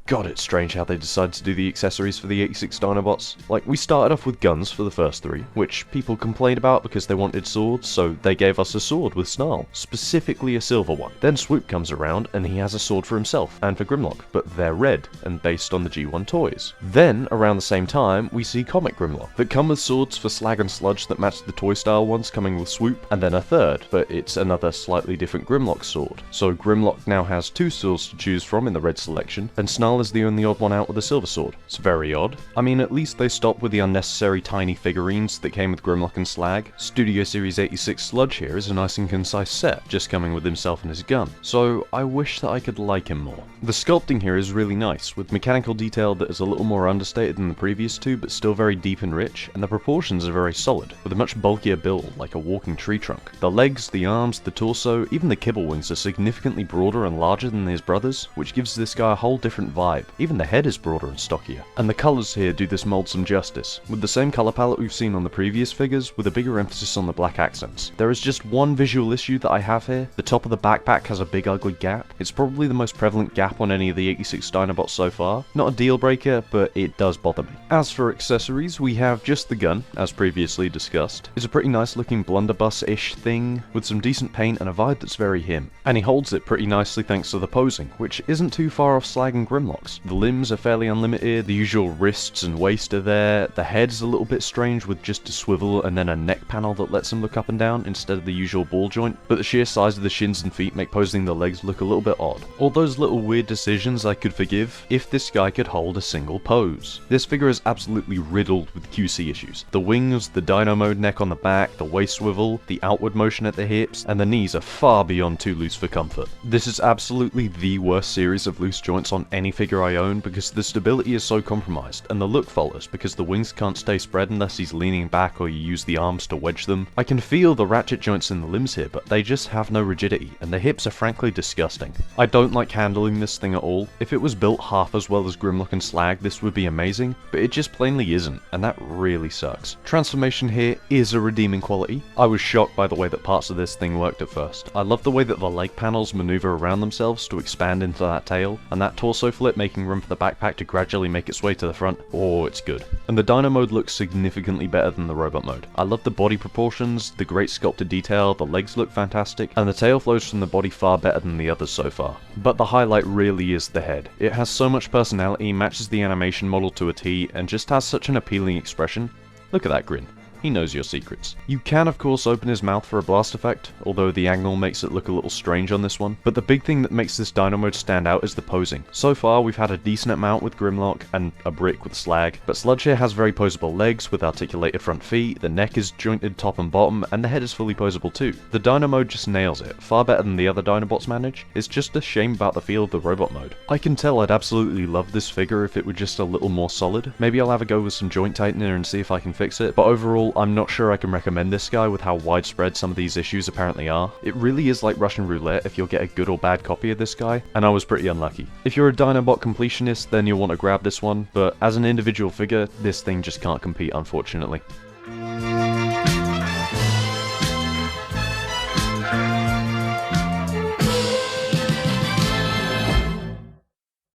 God, it's strange how they decided to do the accessories for the 86 Dinobots. Like, we started off with guns for the first 3, which people complained about because they wanted swords, so they gave us a sword with Snarl, specifically a silver one. Then Swoop comes around and he has a sword for himself and for Grimlock, but they're red and based on the G1 toys. Then, around the same time, we see Comic Grimlock that come with swords for Slag and Sludge that match the toy style ones coming with Swoop, and then a third, but it's another slightly different Grimlock sword. So Grimlock now has 2 swords to choose from in the red selection, and Snarl is the only odd one out with a silver sword. It's very odd. I mean, at least they stopped with the unnecessary tiny figurines that came with Grimlock and Slag. Studio Series 86 Sludge here is a nice and concise set, just coming with himself and his gun. So I wish that I could like him more. The sculpting here is really nice, with mechanical detail that is a little more understated than the previous 2, but still very deep and rich, and the proportions are very solid, with a much bulkier build, like a walking tree trunk. The legs, the arms, the torso, even the kibble wings are significantly broader and larger than his brothers, which gives this guy a whole different vibe. Even the head is broader and stockier. And the colours here do this mold some justice, with the same colour palette we've seen on the previous figures, with a bigger emphasis on the black accents. There is just one visual issue that I have here. The top of the backpack has a big ugly gap. It's probably the most prevalent gap on any of the 86 Dinobots so far. Not a deal breaker, but it does bother me. As for accessories, we have just the gun, as previously discussed. It's a pretty nice looking blunderbuss-ish thing, with some decent paint and a vibe that's very him. And he holds it pretty nicely thanks to the posing, which isn't too far off Slag and Grimlock's. The limbs are fairly unlimited, the usual wrists and waist are there, the head's a little bit strange with just a swivel and then a neck panel that lets him look up and down instead of the usual ball joint, but the sheer size of the shins and feet make posing the legs look a little bit odd. All those little weird decisions I could forgive if this guy could hold a single pose. This figure is absolutely riddled with QC issues. The wings, the dino mode neck on the back, the waist swivel, the outward motion at the hips, and the knees are far beyond too loose for comfort. This is absolutely the worst series of loose joints on any figure I own because the stability is so compromised, and the look falters because the wings can't stay spread unless he's leaning back or you use the arms to wedge them. I can feel the ratchet joints in the limbs here, but they just have no rigidity, and the hips are frankly disgusting. I don't like handling this thing at all. If it was built half as well as Grimlock and Slag, this would be amazing, but it just plainly isn't, and that really sucks. Transformation here is a redeeming quality. I was shocked by the way that parts of this thing worked at first. I love the way that the leg panels maneuver around themselves to expand into that tail, and that torso flip making room for the backpack to gradually make its way to the front. Oh, it's good. And the Dino mode looks significantly better than the Robot mode. I love the body proportions, the great sculpted detail, the legs look fantastic, and the tail flows from the body far better than the others so far. But the highlight really is the head. It has so much personality, matches the animation model to a T, and just has such an appealing expression. Look at that grin. He knows your secrets. You can of course open his mouth for a blast effect, although the angle makes it look a little strange on this one, but the big thing that makes this Dino mode stand out is the posing. So far we've had a decent amount with Grimlock and a brick with Slag, but Sludge here has very posable legs with articulated front feet, the neck is jointed top and bottom, and the head is fully posable too. The Dino mode just nails it, far better than the other Dinobots manage. It's just a shame about the feel of the Robot mode. I can tell I'd absolutely love this figure if it were just a little more solid. Maybe I'll have a go with some joint tightener and see if I can fix it, but overall I'm not sure I can recommend this guy with how widespread some of these issues apparently are. It really is like Russian roulette if you'll get a good or bad copy of this guy, and I was pretty unlucky. If you're a Dinobot completionist, then you'll want to grab this one, but as an individual figure, this thing just can't compete, unfortunately.